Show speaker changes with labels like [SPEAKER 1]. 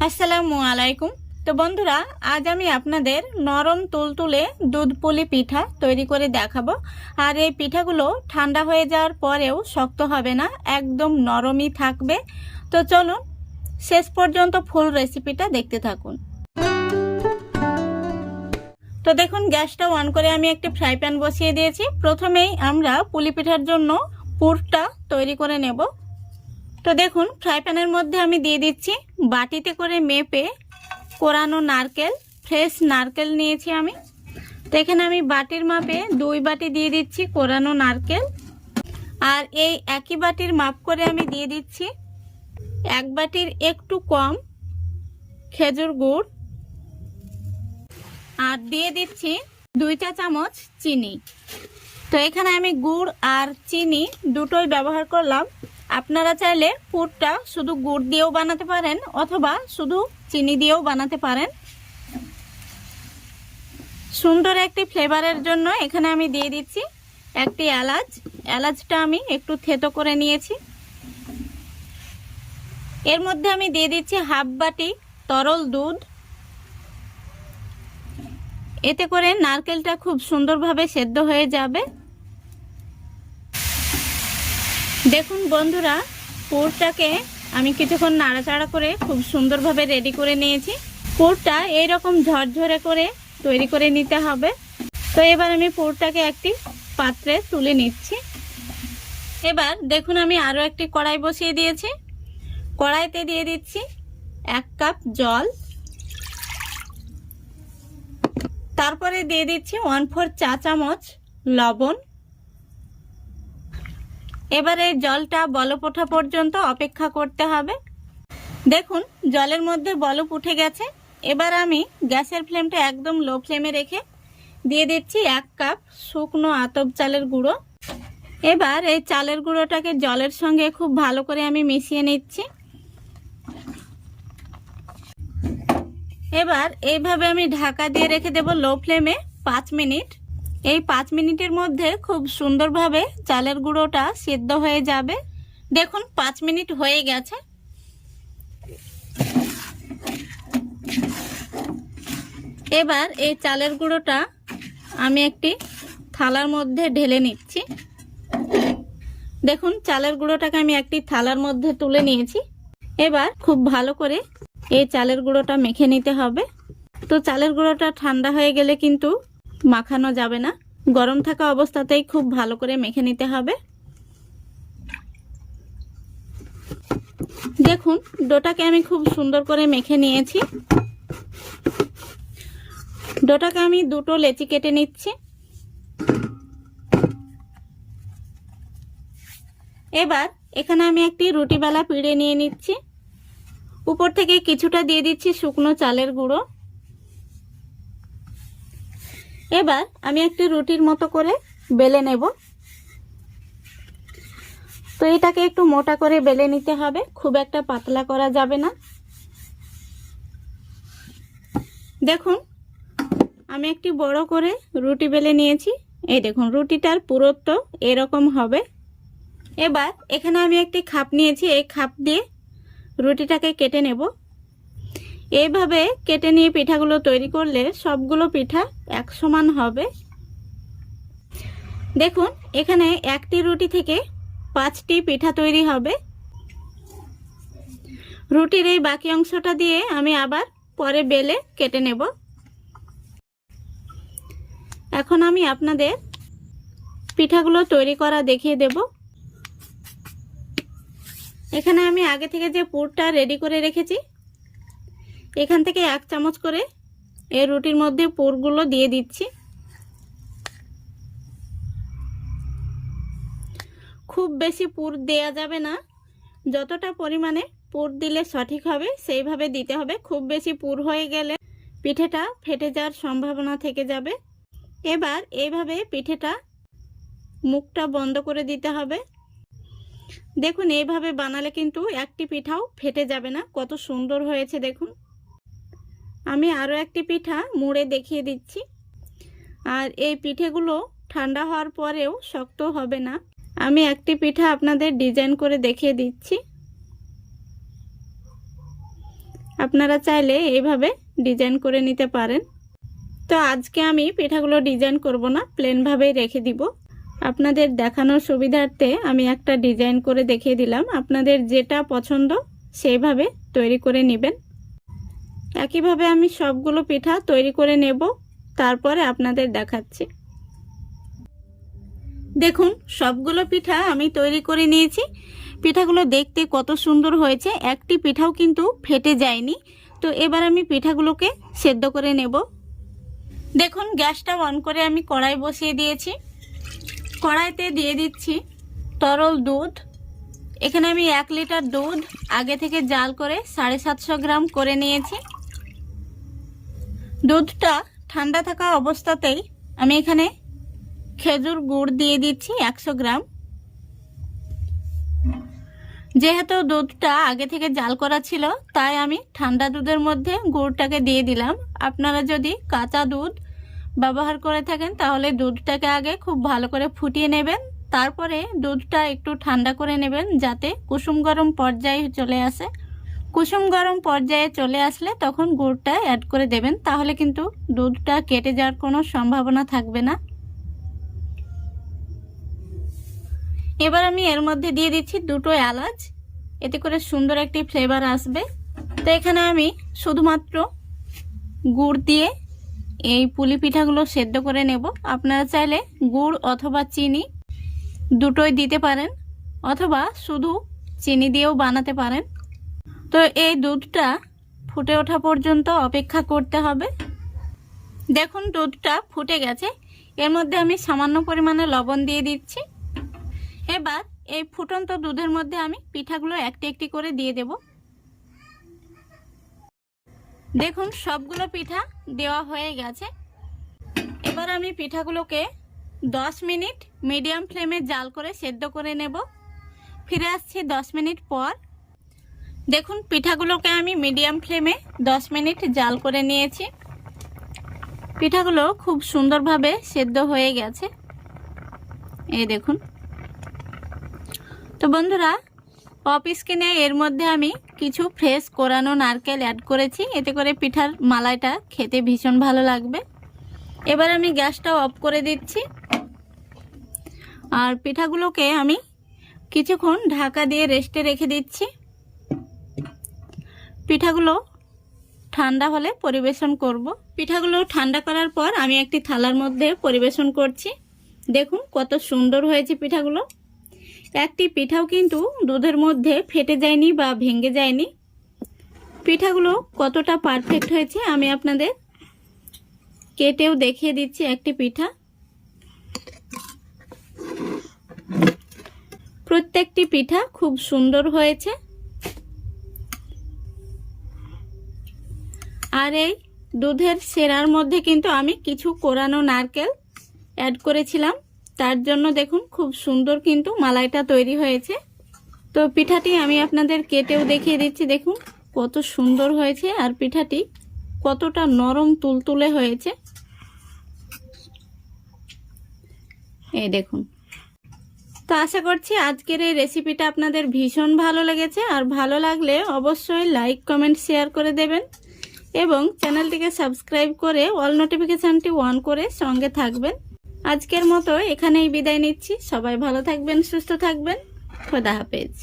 [SPEAKER 1] আসসালামু আলাইকুম। তো বন্ধুরা, আজ আমি আপনাদের নরম তুলতুলে দুধ পুলি পিঠা তৈরি করে দেখাবো। আর এই পিঠাগুলো ঠান্ডা হয়ে যাওয়ার পরেও শক্ত হবে না, একদম নরমই থাকবে। তো চলুন শেষ পর্যন্ত ফুল রেসিপিটা দেখতে থাকুন। তো দেখুন, গ্যাসটা অন করে আমি একটি ফ্রাই প্যান বসিয়ে দিয়েছি। প্রথমেই আমরা পুলি পিঠার জন্য পুরটা তৈরি করে নেব। তো দেখুন, ফ্রাই প্যানের মধ্যে আমি দিয়ে দিচ্ছি বাটিতে করে মেপে কোরানো নারকেল, ফ্রেশ নারকেল নিয়েছি আমি। তো এখানে আমি বাটির মাপে 2 বাটি দিয়ে দিচ্ছি কোরানো নারকেল। আর এই একই বাটির মাপ করে আমি দিয়ে দিচ্ছি 1 বাটির একটু কম খেজুর গুড়। আর দিয়ে দিচ্ছি 2 চা চামচ চিনি। তো এখানে আমি গুড় আর চিনি দুটোই ব্যবহার করলাম। আপনারা চাইলে পুরটা শুধু গুড় দিয়েও বানাতে পারেন অথবা শুধু চিনি দিয়েও বানাতে পারেন। সুন্দর একটি ফ্লেভারের জন্য এখানে আমি দিয়ে দিচ্ছি একটি এলাচ। এলাচটা আমি একটু থেতো করে নিয়েছি। এর মধ্যে আমি দিয়ে দিচ্ছি 1/2 বাটি তরল দুধ। এতে করে নারকেলটা খুব সুন্দরভাবে সেদ্ধ হয়ে যাবে। দেখুন বন্ধুরা, পুরটাকে আমি কিছুক্ষণ নাড়াচাড়া করে খুব সুন্দরভাবে রেডি করে নিয়েছি। পুরটা এইরকম ঝরঝরে করে তৈরি করে নিতে হবে। তো এবার আমি পুরটাকে একটি পাত্রে তুলে নিচ্ছি। এবার দেখুন, আমি আরও একটি কড়াই বসিয়ে দিয়েছি। কড়াইতে দিয়ে দিচ্ছি 1 কাপ জল। তারপরে দিয়ে দিচ্ছি 1/4 চা চামচ লবণ। এবার এই জলটা বলক ওঠা পর্যন্ত অপেক্ষা করতে হবে। দেখুন, জলের মধ্যে বলক উঠে গেছে। এবার আমি গ্যাসের ফ্লেমটা একদম লো ফ্লেমে রেখে দিয়ে দিচ্ছি 1 কাপ শুকনো আতপ চালের গুঁড়ো। এবার এই চালের গুঁড়োটাকে জলের সঙ্গে খুব ভালো করে আমি মিশিয়ে নিচ্ছি। এবার এইভাবে আমি ঢাকা দিয়ে রেখে দেব লো ফ্লেমে 5 মিনিট। এই 5 মিনিটের মধ্যে খুব সুন্দরভাবে চালের গুঁড়োটা সিদ্ধ হয়ে যাবে। দেখুন, 5 মিনিট হয়ে গেছে। এবার এই চালের গুঁড়োটা আমি একটি থালার মধ্যে ঢেলে নিচ্ছি। দেখুন, চালের গুঁড়োটাকে আমি একটি থালার মধ্যে তুলে নিয়েছি। এবার খুব ভালো করে এই চালের গুঁড়োটা মেখে নিতে হবে। তো চালের গুঁড়োটা ঠান্ডা হয়ে গেলে কিন্তু মাখানো যাবে না, গরম থাকা অবস্থাতেই খুব ভালো করে মেখে নিতে হবে। দেখুন, ডোটাকে আমি খুব সুন্দর করে মেখে নিয়েছি। ডোটাকে আমি 2টো লেচি কেটে নিচ্ছি। এবার এখানে আমি একটি রুটি বেলা পিড়ে নিয়ে নিচ্ছি। উপর থেকে কিছুটা দিয়ে দিচ্ছি শুকনো চালের গুঁড়ো। এবার আমি একটি রুটির মতো করে বেলে নেব। তো এটাকে একটু মোটা করে বেলে নিতে হবে, খুব একটা পাতলা করা যাবে না। দেখুন, আমি একটি বড় করে রুটি বেলে নিয়েছি। এই দেখুন, রুটিটার পুরুত্ব এরকম হবে। এবার এখানে আমি একটি খাপ নিয়েছি। এই খাপ দিয়ে রুটিটাকে কেটে নেব। এইভাবে কেটে নিয়ে পিঠাগুলো তৈরি করলে সবগুলো পিঠা এক সমান হবে। দেখুন, এখানে একটি রুটি থেকে 5টি পিঠা তৈরি হবে। রুটির এই বাকি অংশটা দিয়ে আমি আবার পরে বেলে কেটে নেব। এখন আমি আপনাদের পিঠাগুলো তৈরি করা দেখিয়ে দেব। এখানে আমি আগে থেকে যে পুরটা রেডি করে রেখেছি, এখান থেকে 1 চামচ করে এই রুটির মধ্যে পুরগুলো দিয়ে দিচ্ছি। খুব বেশি পুর দেয়া যাবে না, যতটা পরিমাণে পুর দিলে সঠিক হবে সেইভাবে দিতে হবে। খুব বেশি পুর হয়ে গেলে পিঠেটা ফেটে যাওয়ার সম্ভাবনা থেকে যাবে। এবার এইভাবে পিঠেটা মুখটা বন্ধ করে দিতে হবে। দেখুন, এইভাবে বানালে কিন্তু একটি পিঠাও ফেটে যাবে না। কত সুন্দর হয়েছে দেখুন। আমি আরও একটি পিঠা মুড়ে দেখিয়ে দিচ্ছি। আর এই পিঠেগুলো ঠান্ডা হওয়ার পরেও শক্ত হবে না। আমি একটি পিঠা আপনাদের ডিজাইন করে দেখিয়ে দিচ্ছি। আপনারা চাইলে এইভাবে ডিজাইন করে নিতে পারেন। তো আজকে আমি পিঠাগুলো ডিজাইন করব না, প্লেনভাবেই রেখে দিব। আপনাদের দেখানোর সুবিধার্থে আমি একটা ডিজাইন করে দেখিয়ে দিলাম। আপনাদের যেটা পছন্দ সেইভাবে তৈরি করে নেবেন। একইভাবে আমি সবগুলো পিঠা তৈরি করে নেব, তারপরে আপনাদের দেখাচ্ছি। দেখুন সবগুলো পিঠা আমি তৈরি করে নিয়েছি। পিঠাগুলো দেখতে কত সুন্দর হয়েছে, একটি পিঠাও কিন্তু ফেটে যায়নি। তো এবার আমি পিঠাগুলোকে সেদ্ধ করে নেব। দেখুন গ্যাসটা অন করে আমি কড়াই বসিয়ে দিয়েছি। কড়াইতে দিয়ে দিচ্ছি তরল দুধ। এখানে আমি 1 লিটার দুধ আগে থেকে জাল করে 750 গ্রাম করে নিয়েছি। দুধটা ঠান্ডা থাকা অবস্থাতেই আমি এখানে খেজুর গুড় দিয়ে দিচ্ছি 100 গ্রাম। যেহেতু দুধটা আগে থেকে জাল করা ছিল, তাই আমি ঠান্ডা দুধের মধ্যে গুড়টাকে দিয়ে দিলাম। আপনারা যদি কাঁচা দুধ ব্যবহার করে থাকেন তাহলে দুধটাকে আগে খুব ভালো করে ফুটিয়ে নেবেন, তারপরে দুধটা একটু ঠান্ডা করে নেবেন যাতে কুসুম গরম পর্যায়ে চলে আসে। কুসুম গরম পর্যায়ে চলে আসলে তখন গুড়টা অ্যাড করে দেবেন, তাহলে কিন্তু দুধটা কেটে যাওয়ার কোনো সম্ভাবনা থাকবে না। এবার আমি এর মধ্যে দিয়ে দিচ্ছি 2টো এলাচ, এতে করে সুন্দর একটি ফ্লেভার আসবে। তো এখানে আমি শুধুমাত্র গুড় দিয়ে এই পুলি পিঠাগুলো সেদ্ধ করে নেব। আপনারা চাইলে গুড় অথবা চিনি দুটোই দিতে পারেন, অথবা শুধু চিনি দিয়েও বানাতে পারেন। তো এই দুধটা ফুটে ওঠা পর্যন্ত অপেক্ষা করতে হবে। দেখুন দুধটা ফুটে গেছে, এর মধ্যে আমি সামান্য পরিমাণে লবণ দিয়ে দিচ্ছি। এবার এই ফুটন্ত দুধের মধ্যে আমি পিঠাগুলো একটি একটি করে দিয়ে দেব। দেখুন সবগুলো পিঠা দেওয়া হয়ে গেছে। এবার আমি পিঠাগুলোকে 10 মিনিট মিডিয়াম ফ্লেমে জাল করে সেদ্ধ করে নেব। ফিরে আসছি 10 মিনিট পর। দেখুন পিঠাগুলোকে আমি মিডিয়াম ফ্লেমে 10 মিনিট জাল করে নিয়েছি। পিঠাগুলো খুব সুন্দরভাবে সেদ্ধ হয়ে গেছে, এই দেখুন। তো বন্ধুরা, অফ স্ক্রিনে এর মধ্যে আমি কিছু ফ্রেশ কোরানো নারকেল অ্যাড করেছি, এতে করে পিঠার মালাইটা খেতে ভীষণ ভালো লাগবে। এবার আমি গ্যাসটা অফ করে দিচ্ছি, আর পিঠাগুলোকে আমি কিছুক্ষণ ঢাকা দিয়ে রেস্টে রেখে দিচ্ছি। পিঠাগুলো ঠান্ডা হলে পরিবেশন করব। পিঠাগুলো ঠান্ডা করার পর আমি একটি থালার মধ্যে পরিবেশন করছি। দেখুন কত সুন্দর হয়েছে পিঠাগুলো। একটি পিঠাও কিন্তু দুধের মধ্যে ফেটে যায়নি বা ভেঙে যায়নি। পিঠাগুলো কতটা পারফেক্ট হয়েছে আমি আপনাদের কেটেও দেখিয়ে দিচ্ছি একটি পিঠা। প্রত্যেকটি পিঠা খুব সুন্দর হয়েছে। আর এই দুধের সেরার মধ্যে কিন্তু আমি কিছু কোরানো নারকেল অ্যাড করেছিলাম, তার জন্য দেখুন খুব সুন্দর কিন্তু মালাইটা তৈরি হয়েছে। তো পিঠাটি আমি আপনাদের কেটেও দেখিয়ে দিচ্ছি। দেখুন কত সুন্দর হয়েছে, আর পিঠাটি কতটা নরম তুলতুলে হয়েছে, এই দেখুন। তো আশা করছি আজকের এই রেসিপিটা আপনাদের ভীষণ ভালো লেগেছে, আর ভালো লাগলে অবশ্যই লাইক কমেন্ট শেয়ার করে দেবেন এবং চ্যানেলটিকে সাবস্ক্রাইব করে অল নোটিফিকেশানটি অন করে সঙ্গে থাকবেন। আজকের মতো এখানেই বিদায় নিচ্ছি। সবাই ভালো থাকবেন, সুস্থ থাকবেন। খোদা হাফেজ।